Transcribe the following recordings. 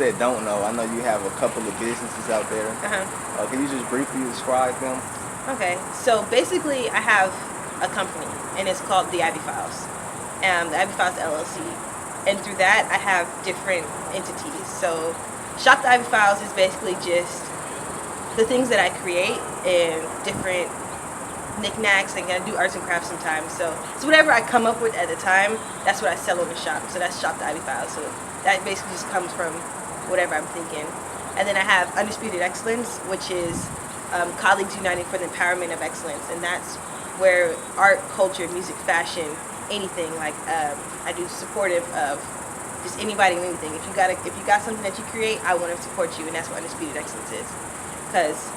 that don't know, I know you have a couple of businesses out there. Can you just briefly describe them? Okay, so basically I have a company, and it's called TheIvyFiles. The Ivy Files LLC. And through that, I have different entities. So Shop the Ivy Files is basically just the things that I create and different knickknacks, and I do arts and crafts sometimes. So whatever I come up with at the time, that's what I sell on the shop. So that's Shop the Ivy Files. So that basically just comes from whatever I'm thinking. And then I have Undisputed Excellence, which is colleagues uniting for the empowerment of excellence, and that's where art, culture, music, fashion, anything, like I do supportive of just anybody and anything. If you got something that you create, I want to support you, and that's what Undisputed Excellence is. Because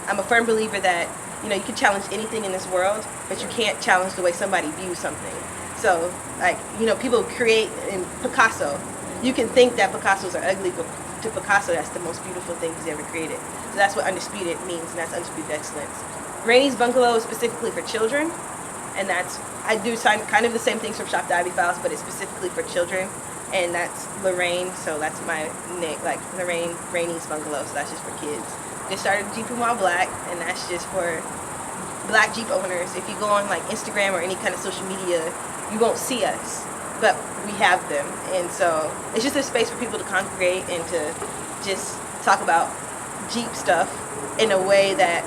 I'm a firm believer that you can challenge anything in this world, but you can't challenge the way somebody views something. So like people create in Picasso. You can think that Picassos are ugly, but to Picasso, that's the most beautiful thing he's ever created. So that's what Undisputed means, and that's Undisputed Excellence. Rainey's Bungalow is specifically for children, and I do kind of the same things from Shop the Ivy Files, but it's specifically for children, and that's Lorraine. So that's my name, like Lorraine Rainey's Bungalow. So that's just for kids. Just started Jeeping While Black, and that's just for Black Jeep owners. If you go on like Instagram or any kind of social media, you won't see us, but we have them, and so it's just a space for people to congregate and to just talk about Jeep stuff in a way that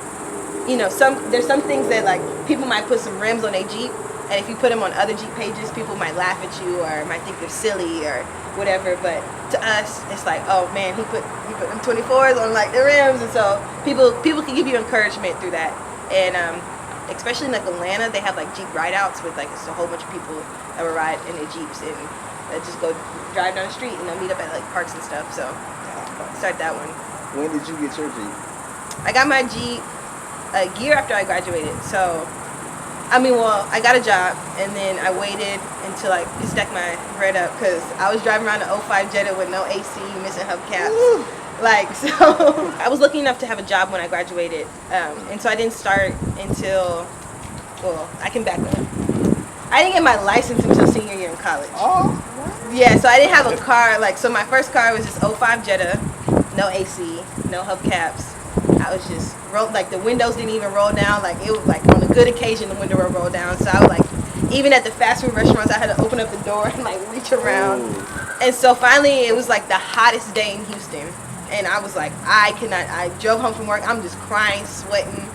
there's some things that like people might put some rims on their Jeep, and if you put them on other Jeep pages, people might laugh at you or might think they're silly or whatever. But to us, it's like, oh man, he put them 24s on like the rims, and so people can give you encouragement through that. And especially in like Atlanta, they have like Jeep ride outs with like it's a whole bunch of people that will ride in their Jeeps and just go drive down the street and they'll meet up at like parks and stuff. So start that one. When did you get your Jeep? I got my Jeep a year after I graduated. So I got a job, and then I waited until I could stack my bread up, because I was driving around an '05 Jetta with no AC, missing hubcaps. Woo! Like, so I was lucky enough to have a job when I graduated, and so I didn't start until, I can back up. I didn't get my license until senior year in college. Oh. Yeah, so I didn't have a car. Like, so my first car was this '05 Jetta, no AC, no hubcaps. I was just like the windows didn't even roll down. Like it was like on a good occasion the window would roll down. So I was like, even at the fast food restaurants, I had to open up the door and like reach around. Ooh. And so finally it was like the hottest day in Houston, and I was like, I cannot. I drove home from work. I'm just crying, sweating,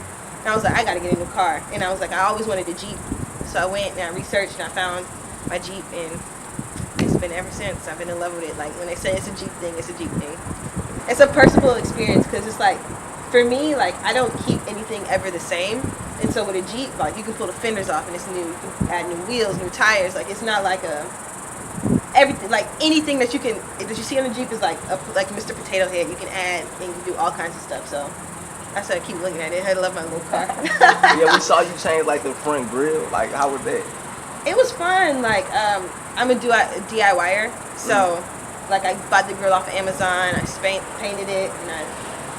and I was like, I gotta get a new car. And I was like, I always wanted a Jeep, so I went and I researched and I found my Jeep, and it's been ever since. I've been in love with it. Like when they say it's a Jeep thing, it's a Jeep thing. It's a personal experience, because it's like, for me, like I don't keep anything ever the same, and so with a Jeep, like you can pull the fenders off and it's new. You can add new wheels, new tires. Like it's not like everything, like anything that you see on the Jeep is like Mr. Potato Head. You can add and you can do all kinds of stuff. So that's why I keep looking at it. I love my little car. Yeah, we saw you change like the front grill. Like how was that? It was fun. Like I'm a DIYer, so like I bought the grill off of Amazon. I painted it and I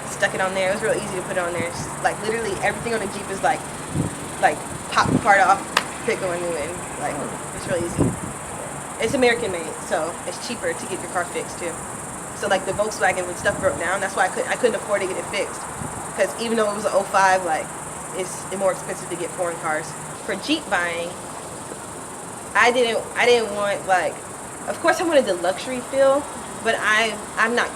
stuck it on there. It was real easy to put it on there. It's like literally everything on the Jeep is like pop the part off, pick one new in. Like it's real easy. It's American made, so it's cheaper to get your car fixed too. So like the Volkswagen, when stuff broke down, that's why I couldn't afford to get it fixed, because even though it was an '05, like it's more expensive to get foreign cars. For Jeep buying, I didn't want, like, of course I wanted the luxury feel, but I'm not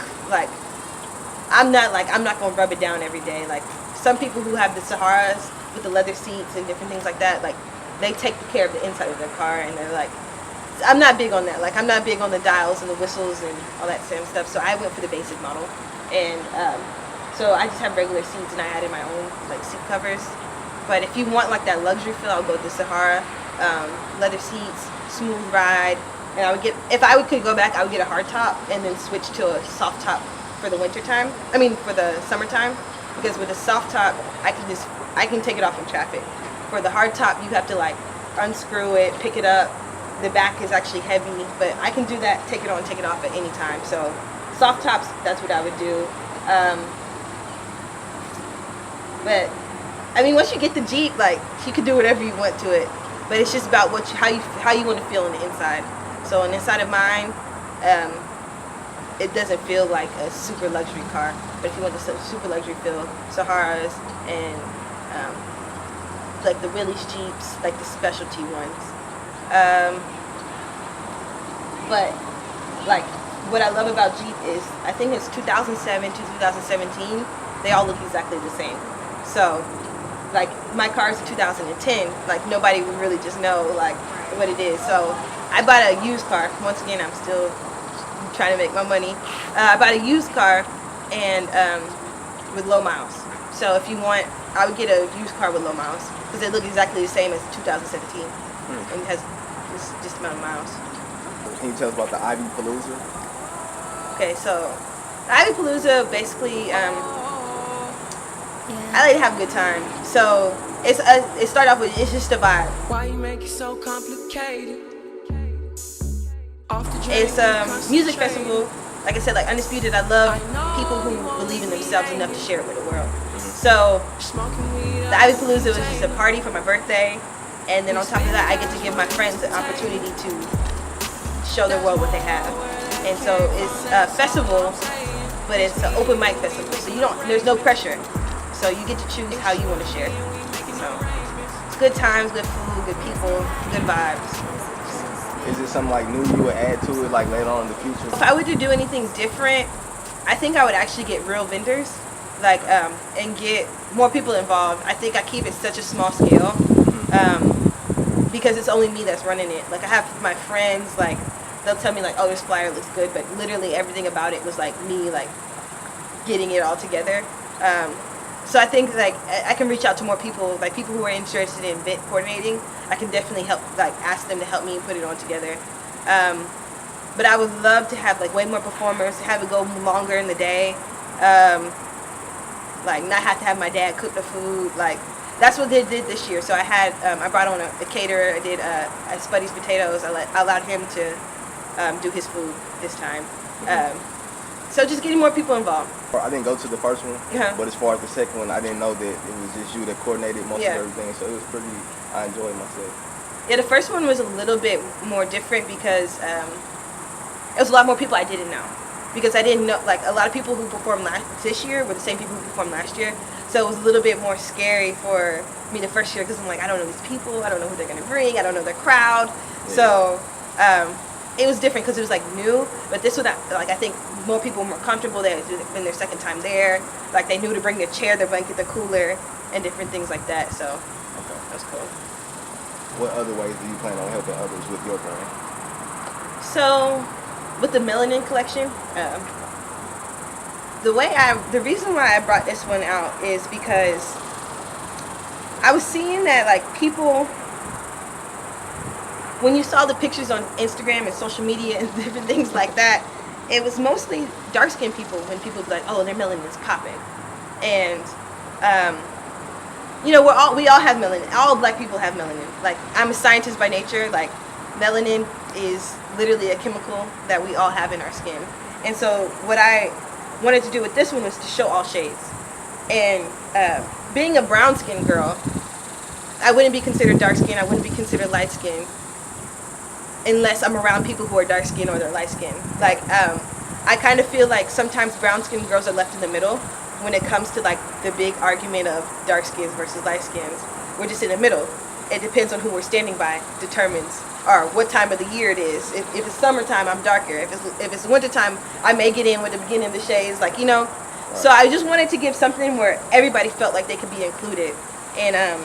gonna rub it down every day. Like some people who have the Saharas with the leather seats and different things like that, like they take care of the inside of their car, and they're like, I'm not big on that. Like I'm not big on the dials and the whistles and all that same stuff. So I went for the basic model, and so I just have regular seats, and I added my own like seat covers. But if you want like that luxury feel, I'll go with the Sahara, leather seats, smooth ride. And I would get, if I could go back, I would get a hard top and then switch to a soft top for the winter time. I mean for the summertime, because with a soft top, I can take it off in traffic. For the hard top, you have to like unscrew it, pick it up. The back is actually heavy, but I can do that, take it on, take it off at any time. So soft tops, that's what I would do. But I mean, once you get the Jeep, like you can do whatever you want to it. But it's just about how you want to feel on the inside. So on the inside of mine, it doesn't feel like a super luxury car. But if you want the super luxury feel, Saharas and like the Willys Jeeps, like the specialty ones. But like what I love about Jeep is I think it's 2007 to 2017. They all look exactly the same. So like my car's 2010. Like nobody would really just know like what it is. So I bought a used car. Once again, I'm still trying to make my money. I bought a used car and with low miles. So if you want, I would get a used car with low miles because they look exactly the same as 2017 and it has just amount of miles. Can you tell us about the Ivy Palooza? Okay, so the Ivy Palooza basically, I like to have a good time. So it started off with it's just a vibe. Why you make it so complicated? It's a music festival. Like I said, like Undisputed, I love people who believe in themselves enough to share it with the world. So the Ivy Palooza was just a party for my birthday, and then on top of that, I get to give my friends an opportunity to show the world what they have. And so it's a festival, but it's an open mic festival. So there's no pressure. So you get to choose how you want to share. So it's good times, good food, good people, good vibes. Is it something like new you would add to it, like later on in the future? If I were to do anything different, I think I would actually get real vendors, like, and get more people involved. I think I keep it such a small scale, because it's only me that's running it. Like I have my friends, like they'll tell me like, oh, this flyer looks good, but literally everything about it was like me, like getting it all together. So I think like I can reach out to more people, like people who are interested in event coordinating. I can definitely help, like ask them to help me and put it on together. But I would love to have like way more performers, have it go longer in the day. Like not have to have my dad cook the food. Like that's what they did this year. So I had I brought on a caterer. I did Spuddy's Potatoes. I allowed him to do his food this time. So just getting more people involved. I didn't go to the first one, but as far as the second one, I didn't know that it was just you that coordinated most of everything. So it was pretty, I enjoyed myself. Yeah, the first one was a little bit more different because it was a lot more people I didn't know. Because I didn't know, like a lot of people who performed this year were the same people who performed last year. So it was a little bit more scary for me the first year because I'm like, I don't know these people, I don't know who they're going to bring, I don't know their crowd. Yeah. So it was different because it was like new, but this was like I think more people were more comfortable. They had been their second time there. Like they knew to bring their chair, their blanket, their cooler, and different things like that. So that was cool. What other ways do you plan on helping others with your brand? So with the melanin collection, the reason why I brought this one out is because I was seeing that like people, when you saw the pictures on Instagram and social media and different things like that, it was mostly dark-skinned people when people would be like, oh, their melanin is popping. And, you know, we all have melanin. All black people have melanin. Like, I'm a scientist by nature. Like, melanin is literally a chemical that we all have in our skin. And so what I wanted to do with this one was to show all shades. And being a brown-skinned girl, I wouldn't be considered dark-skinned. I wouldn't be considered light-skinned unless I'm around people who are dark skinned or they're light skinned. Like, I kind of feel like sometimes brown skinned girls are left in the middle when it comes to like the big argument of dark skins versus light skins. We're just in the middle. It depends on who we're standing by, determines or what time of the year it is. If it's summertime, I'm darker. If it's wintertime, I may get in with the beginning of the shades, like, you know. Right. So I just wanted to give something where everybody felt like they could be included. And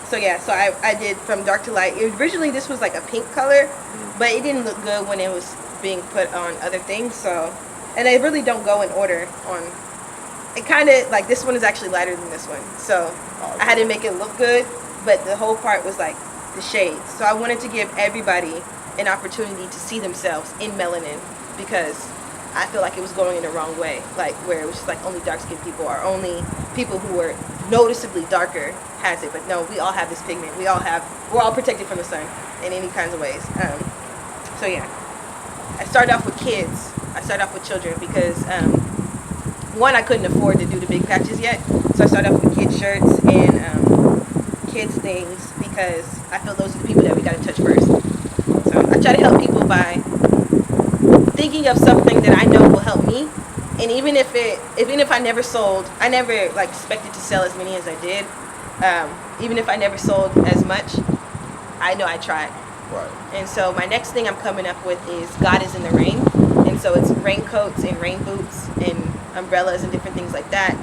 so yeah, so I did from dark to light. Originally this was like a pink color, but it didn't look good when it was being put on other things. So, and they really don't go in order on, it kind of, like this one is actually lighter than this one. So I had to make it look good, but the whole part was like the shades. So I wanted to give everybody an opportunity to see themselves in melanin because I feel like it was going in the wrong way, like where it was just like only dark-skinned people or only people who were noticeably darker has it. But no, we all have this pigment. We're all protected from the sun in any kinds of ways. So yeah, I started off with kids. I started off with children because one, I couldn't afford to do the big patches yet. So I started off with kids shirts and kids things because I feel those are the people that we got to touch first. So I try to help people by thinking of something that I know will help me. And even if I never sold, I never like expected to sell as many as I did. Even if I never sold as much, I know I tried. Right. And so my next thing I'm coming up with is God is in the rain. And so it's raincoats and rain boots and umbrellas and different things like that.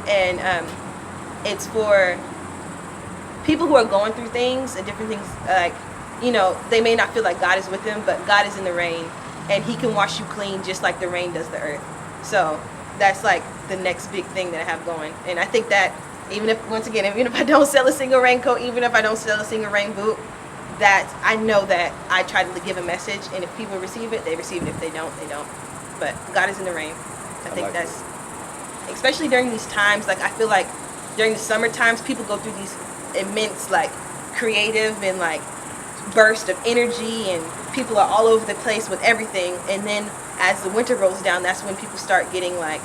And it's for people who are going through things and different things, like, you know, they may not feel like God is with them, but God is in the rain and he can wash you clean just like the rain does the earth. So that's like the next big thing that I have going. And I think that even if I don't sell a single raincoat, even if I don't sell a single rain boot, that I know that I try to give a message, and if people receive it, they receive it. If they don't, they don't. But God is in the rain. I think that's, especially during these times, like I feel like during the summer times, people go through these immense, like, creative and like burst of energy, and people are all over the place with everything. And then as the winter rolls down, that's when people start getting like,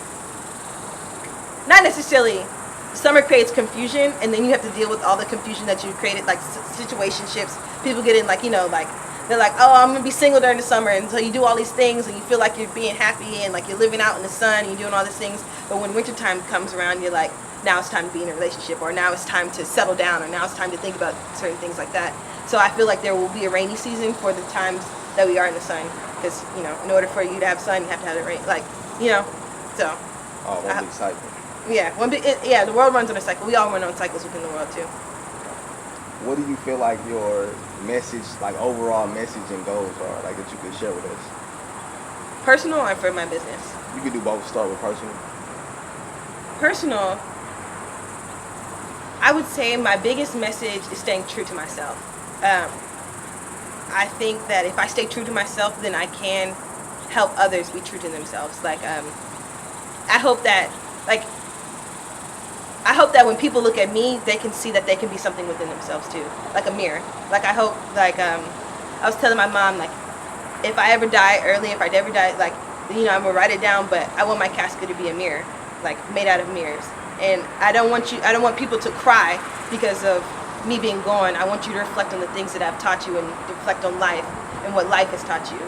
not necessarily, summer creates confusion, and then you have to deal with all the confusion that you created, like situationships. People get in, like, you know, like they're like, oh, I'm gonna be single during the summer, and so you do all these things and you feel like you're being happy and like you're living out in the sun and you're doing all these things. But when wintertime comes around, you're like, now it's time to be in a relationship, or now it's time to settle down, or now it's time to think about certain things like that. So I feel like there will be a rainy season for the times that we are in the sun, because, you know, in order for you to have sun, you have to have the rain, like, you know. So one big cycle. Yeah, the world runs on a cycle. We all run on cycles within the world too. What do you feel like your message, like overall message and goals are, like, that you could share with us? Personal or for my business? You could do both. Start with personal. Personal, I would say my biggest message is staying true to myself. I think that if I stay true to myself, then I can help others be true to themselves. Like, I hope that when people look at me, they can see that they can be something within themselves too, like a mirror. Like, I hope, like, I was telling my mom, like, if I ever die early, if I ever die, like, you know, I'm gonna write it down, but I want my casket to be a mirror, like, made out of mirrors. And I don't want people to cry because of me being gone. I want you to reflect on the things that I've taught you and reflect on life and what life has taught you.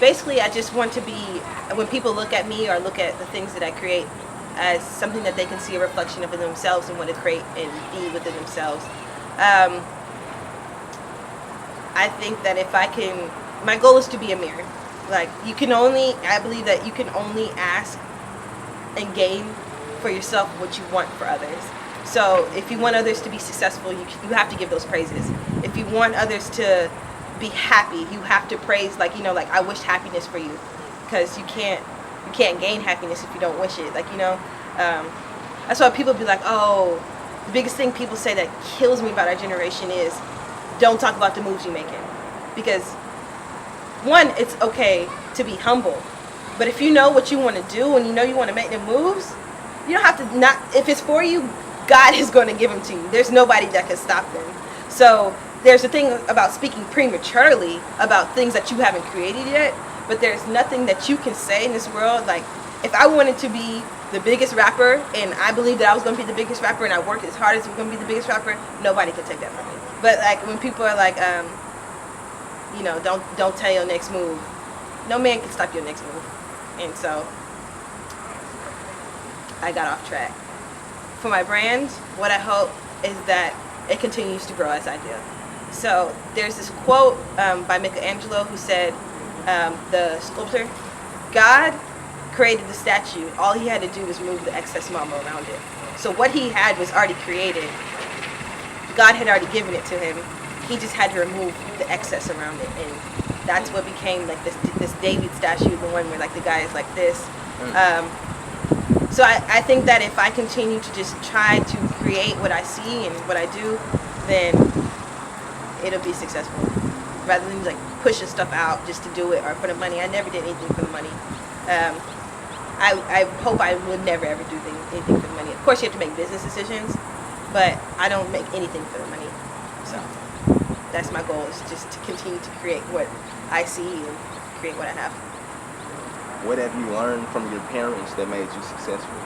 Basically, I just want to be, when people look at me or look at the things that I create, as something that they can see a reflection of in themselves and want to create and be within themselves. I think that if I can, my goal is to be a mirror. Like, I believe that you can only ask and gain for yourself what you want for others. So if you want others to be successful, you have to give those praises. If you want others to be happy, you have to praise, like, you know, like, I wish happiness for you, because you can't gain happiness if you don't wish it. Like, you know, that's why people be like, oh, the biggest thing people say that kills me about our generation is don't talk about the moves you're making. Because one, it's okay to be humble, but if you know what you want to do and you know you want to make the moves, you don't have to not, if it's for you, God is going to give them to you. There's nobody that can stop them. So there's a thing about speaking prematurely about things that you haven't created yet, but there's nothing that you can say in this world. Like, if I wanted to be the biggest rapper and I believed that I was going to be the biggest rapper and I worked as hard as I was going to be the biggest rapper, nobody could take that from me. But like, when people are like, you know, don't tell your next move, no man can stop your next move. And so I got off track. For my brand, what I hope is that it continues to grow as I do. So there's this quote by Michelangelo who said, the sculptor, God created the statue. All he had to do was move the excess marble around it. So what he had was already created. God had already given it to him. He just had to remove the excess around it, and that's what became like this David statue, the one where like the guy is like this. So I think that if I continue to just try to create what I see and what I do, then it'll be successful. Rather than like pushing stuff out just to do it or for the money. I never did anything for the money. I hope I would never ever do anything for the money. Of course, you have to make business decisions, but I don't make anything for the money. So that's my goal, is just to continue to create what I see and create what I have. What have you learned from your parents that made you successful?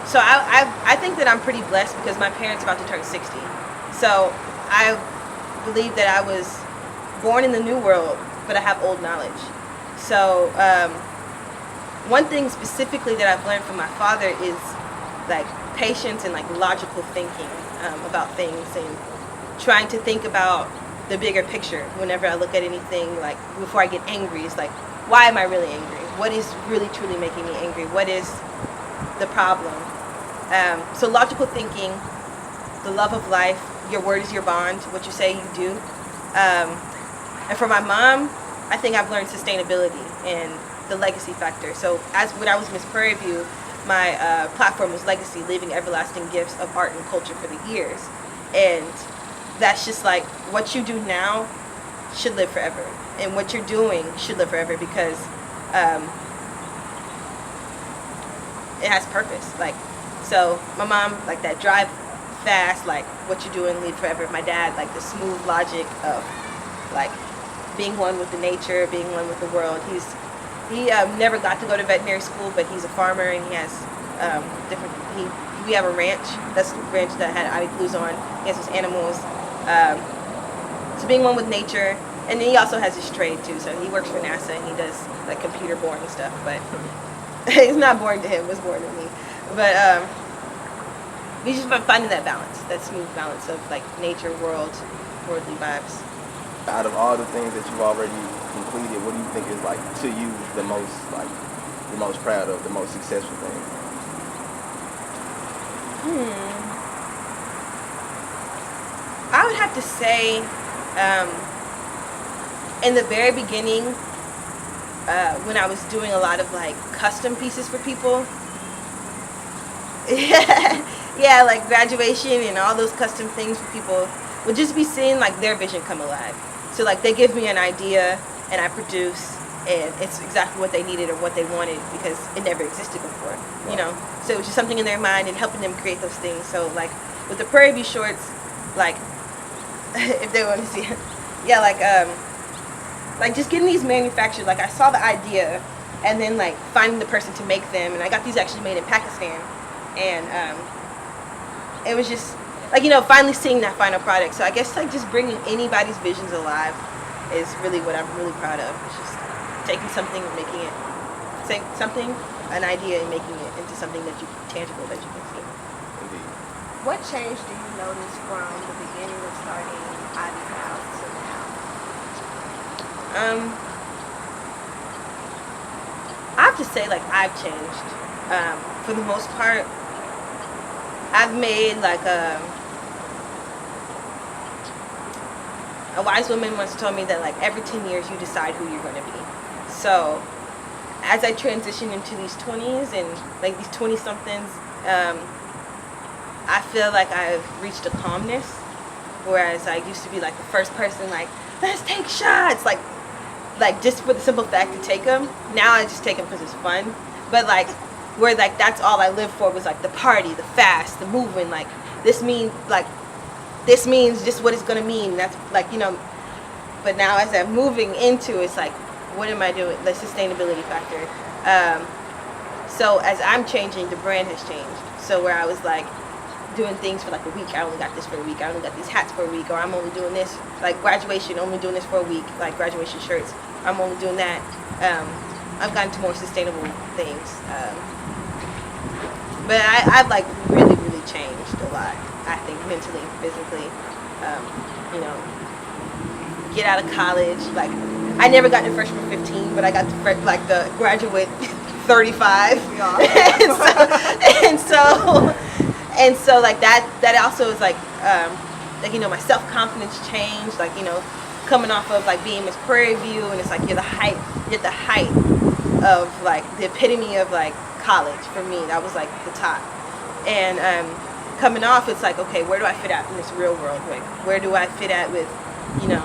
So I think that I'm pretty blessed because my parents are about to turn 60. So I believe that I was born in the new world but I have old knowledge. So one thing specifically that I've learned from my father is like patience and like logical thinking about things, and trying to think about the bigger picture whenever I look at anything. Like before I get angry, it's like, why am I really angry? What is really truly making me angry? What is the problem? So logical thinking, the love of life, your word is your bond, what you say you do. And for my mom, I think I've learned sustainability and the legacy factor. So when I was Miss Prairie View, my platform was legacy, leaving everlasting gifts of art and culture for the years. And that's just like, what you do now should live forever. And what you're doing should live forever, because it has purpose. Like, so my mom, like that drive fast, like what you're doing, live forever. My dad, like the smooth logic of like being one with the nature, being one with the world. He never got to go to veterinary school, but he's a farmer, and he has we have a ranch. That's the ranch that had Ivy Blues on. He has his animals. So being one with nature, and then he also has his trade too. So he works for NASA, and he does like computer boring stuff, but it's not boring to him. It's boring to me. But we just been finding that balance, that smooth balance of like nature, worldly vibes. Out of all the things that you've already completed, what do you think is like to you the most proud of, the most successful thing? I would have to say, in the very beginning, when I was doing a lot of like custom pieces for people, yeah, like graduation and all those custom things for people, would just be seeing like their vision come alive. So like they give me an idea and I produce, and it's exactly what they needed or what they wanted, because it never existed before, you know. So it was just something in their mind and helping them create those things. So like with the Prairie View shorts, like if they want to see it, yeah, like just getting these manufactured. Like I saw the idea, and then like finding the person to make them, and I got these actually made in Pakistan, and it was just like, you know, finally seeing that final product. So I guess like just bringing anybody's visions alive is really what I'm really proud of. It's just taking something and making it, an idea, and making it into something that tangible that you can see. Indeed. What change do you notice from the beginning of starting Ivy Files to now? I have to say, like, I've changed. For the most part, I've made like a wise woman once told me that like every 10 years you decide who you're going to be. So as I transition into these 20s and like these 20 somethings, I feel like I've reached a calmness, whereas I used to be like the first person, like, let's take shots, like just for the simple fact to take them. Now I just take them because it's fun. But like where like that's all I lived for was like the party, the fast, the moving. Like this means just what it's gonna mean. That's like, you know. But now as I'm moving into, it's like, what am I doing? The sustainability factor. So as I'm changing, the brand has changed. So where I was like doing things for like a week, I only got this for a week. I only got these hats for a week, or I'm only doing this like graduation, only doing this for a week, like graduation shirts. I'm only doing that. I've gotten to more sustainable things. But I've like really changed a lot. I think mentally, physically. You know, get out of college. Like I never got to freshman 15, but I got to the graduate 35. Yeah. and so like that also is like you know, my self-confidence changed, like, you know, coming off of like being Miss Prairie View, and it's like you're the height of like the epitome of like college. For me, that was like the top. And coming off, it's like, okay, where do I fit at in this real world? Like, where do I fit at with, you know,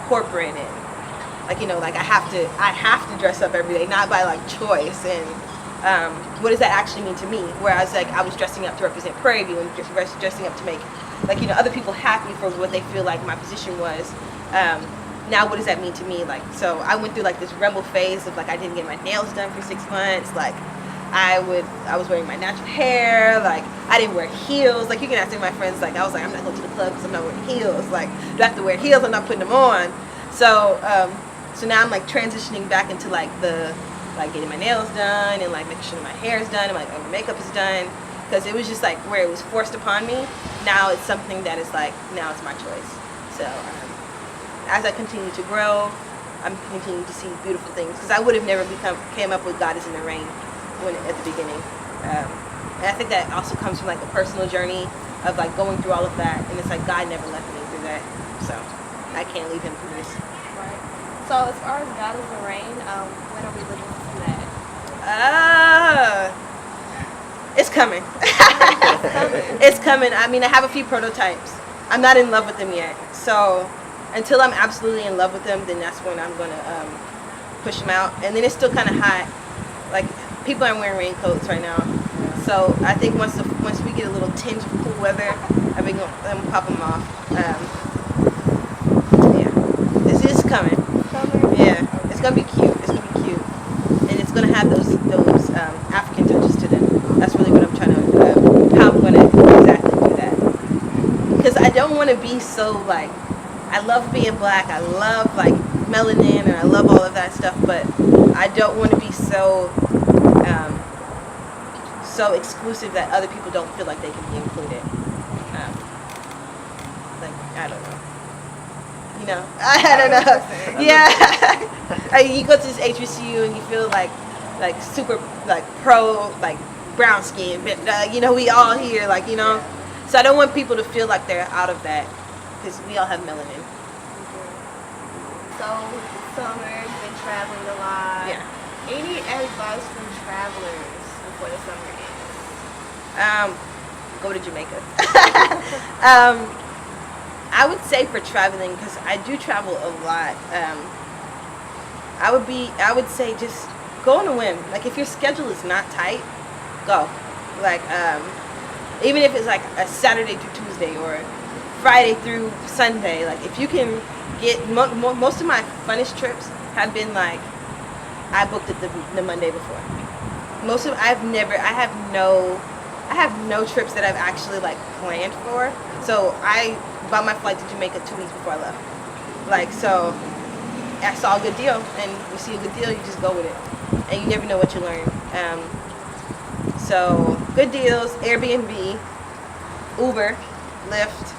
corporate, and like, you know, like I have to dress up every day, not by like choice. And what does that actually mean to me? Whereas like I was dressing up to represent Prairie View and dressing up to make, like, you know, other people happy for what they feel like my position was. Now what does that mean to me? Like, so I went through like this rebel phase of like I didn't get my nails done for 6 months. Like I was wearing my natural hair. Like I didn't wear heels. Like you can ask my friends. Like I was like, I'm not going to the club because I'm not wearing heels. Like do I have to wear heels? I'm not putting them on. So so now I'm like transitioning back into like the like getting my nails done and like making sure my hair is done and like my makeup is done, because it was just like where it was forced upon me. Now it's something that is like, now it's my choice. So as I continue to grow, I'm continuing to see beautiful things, because I would have never came up with God is in the Rain when at the beginning. And I think that also comes from like a personal journey of like going through all of that, and it's like God never left me through that, so I can't leave him through this. Right. So as far as God is in the Rain, when are we looking to see that? It's coming. It's coming. I mean, I have a few prototypes. I'm not in love with them yet, so until I'm absolutely in love with them, then that's when I'm gonna push them out. And then it's still kind of hot. Like, people aren't wearing raincoats right now, so I think once we get a little tinge of cool weather, I'm gonna pop them off. Yeah, it's coming. Yeah, it's gonna be cute. It's gonna be cute, and it's gonna have those African touches to them. That's really what I'm trying to how I'm gonna exactly do that. Because I don't want to be so like, I love being black, I love like melanin, and I love all of that stuff, but I don't want to be so so exclusive that other people don't feel like they can be included. Like, I don't know. You know, I don't know. Yeah. You go to this HBCU and you feel like super like pro like brown skin, but you know, we all here like, you know. So I don't want people to feel like they're out of that, because we all have melanin. So this summer you've been traveling a lot. Yeah. Any advice from travelers before the summer ends? Go to Jamaica. I would say for traveling, because I do travel a lot. I would say just go on a whim. Like, if your schedule is not tight, go. Like, even if it's like a Saturday through Tuesday or Friday through Sunday. Like, if you can get most of my funnest trips have been like, I booked it the Monday before. I have no trips that I've actually like planned for. So I bought my flight to Jamaica 2 weeks before I left. Like, so I saw a good deal, and you see a good deal, you just go with it, and you never know what you learn. So good deals, Airbnb, Uber, Lyft.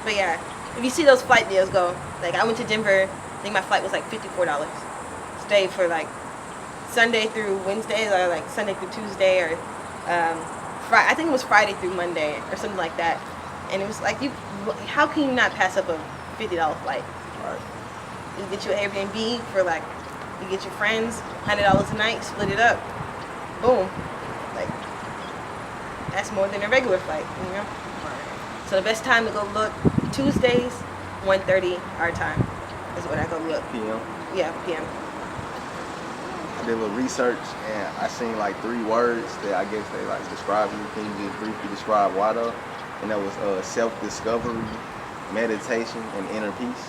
But yeah, if you see those flight deals, go. Like, I went to Denver. I think my flight was like $54. Stayed for like Sunday through Wednesday, or like Sunday through Tuesday, or I think it was Friday through Monday or something like that. And it was like, how can you not pass up a $50 flight? Right. You get your Airbnb for like, you get your friends, $100 a night, split it up, boom. Like, that's more than a regular flight, you know? So the best time to go look, Tuesdays, 1:30 our time is when I go look. PM? Yeah, PM. I did a little research, and I seen like 3 words that I guess they like describe you. Can you just briefly describe why though? And that was self-discovery, meditation, and inner peace.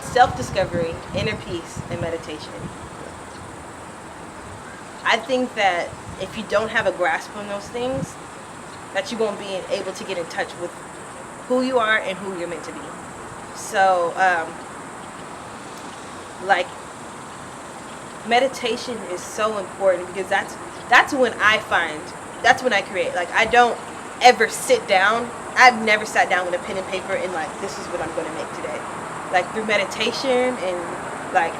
Self-discovery, inner peace, and meditation. I think that if you don't have a grasp on those things, that you won't be able to get in touch with who you are and who you're meant to be. So, like, meditation is so important, because that's when I create. Like, I don't ever sit down. I've never sat down with a pen and paper and like, this is what I'm going to make today. Like, through meditation and like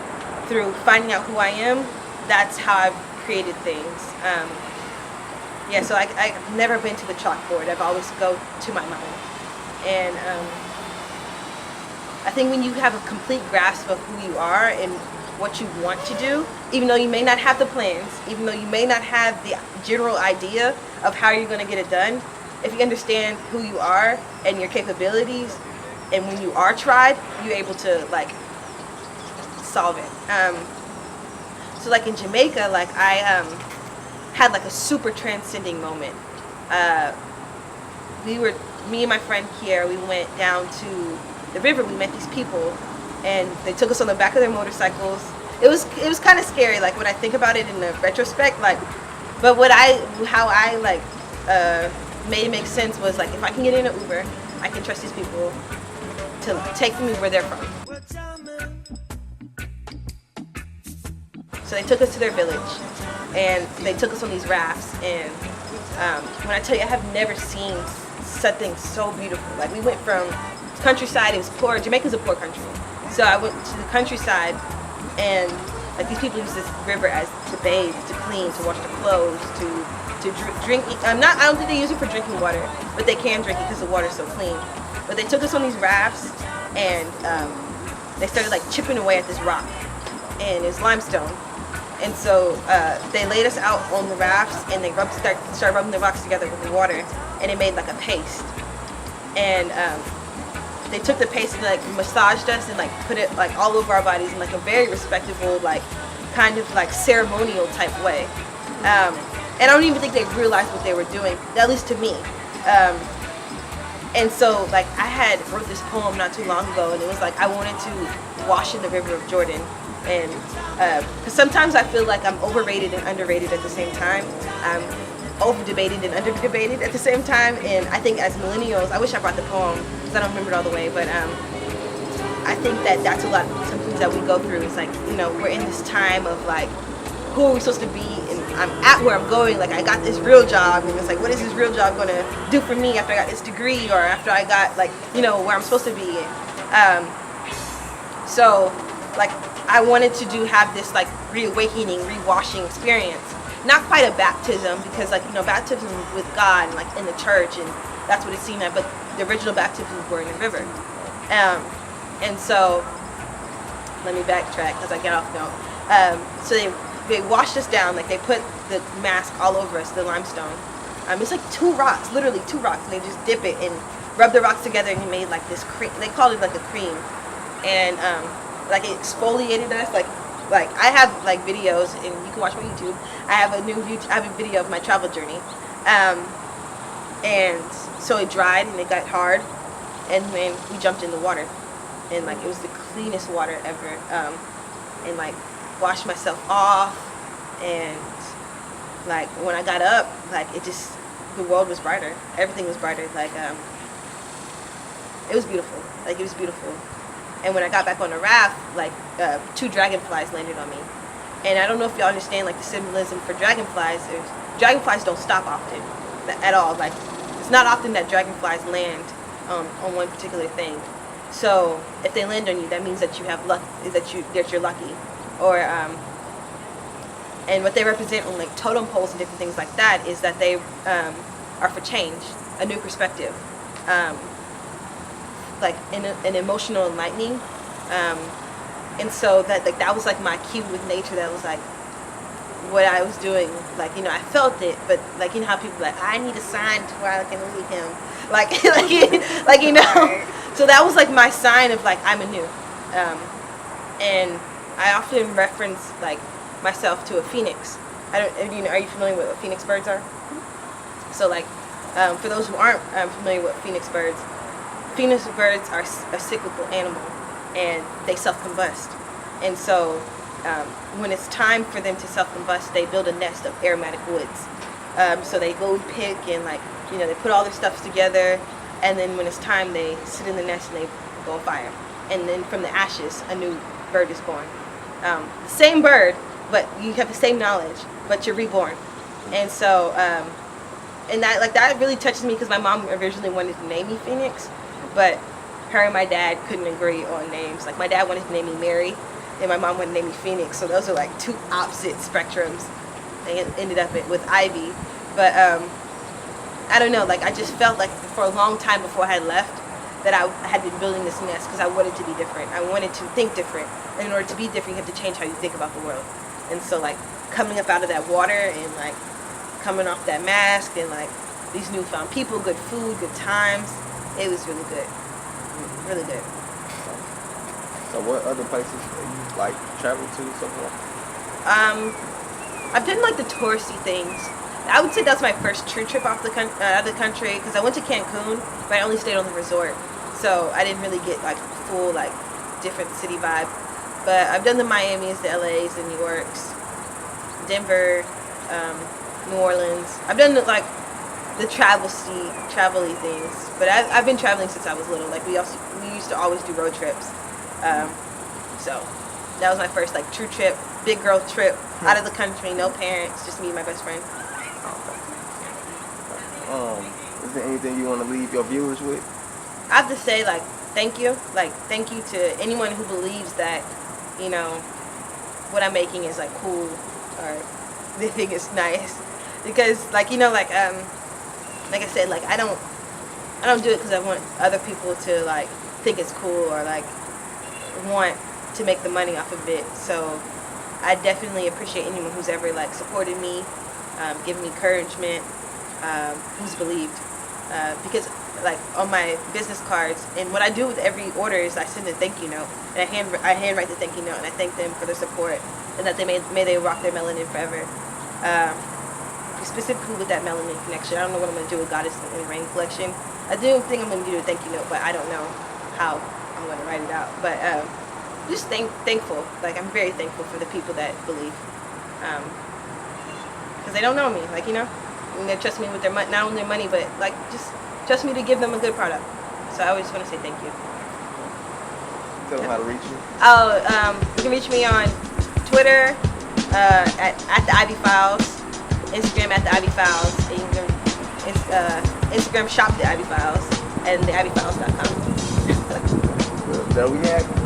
through finding out who I am, that's how I've created things. Yeah, so I've never been to the chalkboard. I've always go to my mind. And I think when you have a complete grasp of who you are and what you want to do, even though you may not have the plans, even though you may not have the general idea of how you're going to get it done, if you understand who you are and your capabilities, and when you are tried, you're able to like solve it. So like in Jamaica, like I had like a super transcending moment. Me and my friend Kiera, we went down to the river. We met these people, and they took us on the back of their motorcycles. It was kind of scary, like when I think about it in the retrospect. Like, but how I like made it make sense was like, if I can get in an Uber, I can trust these people. to take me where they're from. So they took us to their village, and they took us on these rafts. And when I tell you, I have never seen something so beautiful. Like, we went from countryside. It was poor. Jamaica's a poor country, so I went to the countryside, and like, these people use this river as to bathe, to clean, to wash their clothes, to drink. I don't think they use it for drinking water, but they can drink it because the water's so clean. But they took us on these rafts, and they started like chipping away at this rock, and it's limestone. And so they laid us out on the rafts, and they started rubbing the rocks together with the water, and it made like a paste. And they took the paste and like massaged us and like put it like all over our bodies in like a very respectable, like kind of like ceremonial type way. And I don't even think they realized what they were doing, at least to me. And so like I wrote this poem not too long ago, and it was like I wanted to wash in the river of Jordan. And because sometimes I feel like I'm overrated and underrated at the same time. I'm over-debated and under-debated at the same time. And I think as millennials, I wish I brought the poem because I don't remember it all the way, but I think that that's a lot of some things that we go through. It's like, you know, we're in this time of like, who are we supposed to be? And I'm at where I'm going. Like, I got this real job, and it's like, what is this real job going to do for me after I got this degree, or after I got, like, you know, where I'm supposed to be? So like, I wanted to have this like reawakening, rewashing experience. Not quite a baptism, because like, you know, baptism with God and like in the church, and that's what it seemed like, but the original baptisms were in the river. And so let me backtrack because I get off note. So they washed us down, like they put the mask all over us, the limestone. It's like two rocks, literally two rocks, and they just dip it and rub the rocks together, and it made like this cream. They called it like a cream. And like it exfoliated us, like I have like videos, and you can watch my YouTube. I have a video of my travel journey, and so it dried and it got hard, and then we jumped in the water, and like it was the cleanest water ever, and like washed myself off, and like when I got up, like the world was brighter, everything was brighter, like it was beautiful, like it was beautiful. And when I got back on the raft, like 2 dragonflies landed on me. And I don't know if y'all understand like the symbolism for dragonflies. Dragonflies don't stop often at all. Like, it's not often that dragonflies land on one particular thing. So if they land on you, that means that you have luck, that you're lucky. Or and what they represent on like totem poles and different things like that is that they are for change, a new perspective. Like an emotional enlightening, and so that was like my cue with nature. That was like what I was doing. Like, you know, I felt it, but like, you know how people are like, I need a sign to where I can lead him, like you know. So that was like my sign of like I'm anew, and I often reference like myself to a phoenix. Are you familiar with what phoenix birds are? So like, for those who aren't familiar with phoenix birds are a cyclical animal, and they self-combust. And so when it's time for them to self-combust, they build a nest of aromatic woods. So they go pick, and like, you know, they put all their stuff together, and then when it's time, they sit in the nest and they go on fire. And then from the ashes, a new bird is born. The same bird, but you have the same knowledge, but you're reborn. And so, and that really touches me, because my mom originally wanted to name me Phoenix, but her and my dad couldn't agree on names. Like, my dad wanted to name me Mary, and my mom wanted to name me Phoenix. So those are like two opposite spectrums. They ended up with Ivy. But I don't know, like I just felt like for a long time before I had left that I had been building this nest because I wanted to be different. I wanted to think different. And in order to be different, you have to change how you think about the world. And so like coming up out of that water and like coming off that mask and like these newfound people, good food, good times, it was really good. Really good. So what other places do you like travel to so far? I've done like the touristy things. I would say that was my first true trip out of the country, because I went to Cancun, but I only stayed on the resort, so I didn't really get like full like different city vibe. But I've done the Miamis, the LAs, the New Yorks, Denver, New Orleans. I've done like the travel-y things. But I've been traveling since I was little. Like we used to always do road trips. So that was my first like true trip, big girl trip out of the country, no parents, just me and my best friend. Is there anything you want to leave your viewers with? I have to say like thank you. Like thank you to anyone who believes that, you know, what I'm making is like cool or they think it's nice. Because like, you know, like I said, like I don't do it because I want other people to like think it's cool or like want to make the money off of it. So I definitely appreciate anyone who's ever like supported me, given me encouragement, who's believed. Because like on my business cards and what I do with every order is I send a thank you note and I handwrite the thank you note and I thank them for their support and that may they rock their melanin forever. Specifically with that melanin connection, I don't know what I'm gonna do with Goddess and Rain collection. I do think I'm gonna do a thank you note, but I don't know how I'm gonna write it out. But just thankful. Like I'm very thankful for the people that believe, because they don't know me. Like, you know, and they trust me with their not only their money, but like just trust me to give them a good product. So I always want to say thank you. Tell them how to reach you. You can reach me on Twitter at TheIvyFiles, Instagram at TheIvyFiles, and you can Instagram shop TheIvyFiles and TheIvyFiles.com. Well, there we have it.